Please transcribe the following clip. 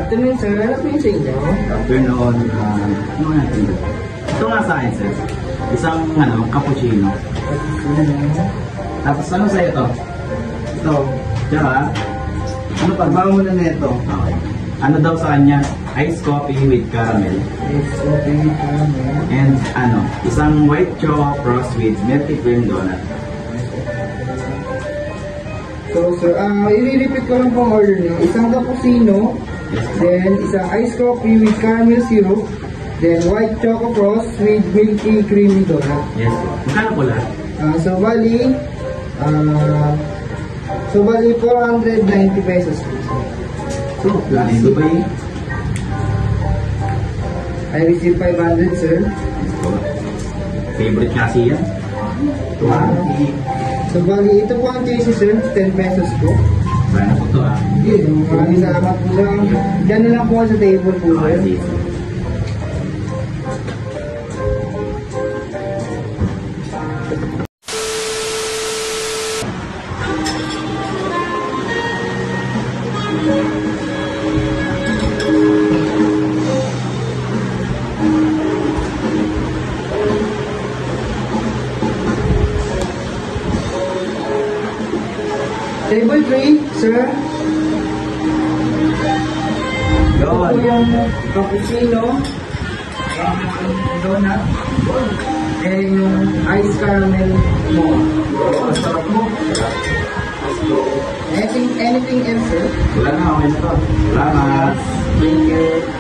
afternoon, sir. Ano po yung sa inyo? Afternoon. Ano nga natin dito? Ito nga sa akin, sir. Isang, cappuccino. Tapos ano sa'yo to? Ito. Tsaka, ano pa? Bawa mo na nito. Okay. Ano daw sa kanya? Iced coffee with caramel. Iced coffee with caramel. And isang white chocolate frost with milky cream donut. So, sir, i-repeat ko lang pong order nyo. Isang cappuccino, then isang iced coffee with caramel syrup, then white choco frost with milky creamy donut. Yes po. Magkano po lahat? So, bali 490 pesos. So, plan in Dubai. I received 500, sir. Yes po. Favorite kasi yan? So, bali, ito po ang JC, sir. 10 pesos po. Sana po to Maraming salamat po lang. Diyan na lang po sa table po, sir. Okay, Table 3, sir. Ito po yung cappuccino, donut, and yung iced caramel mo. Sarap mo. Anything else, sir? wala na, okay na to. Salamat. Thank you.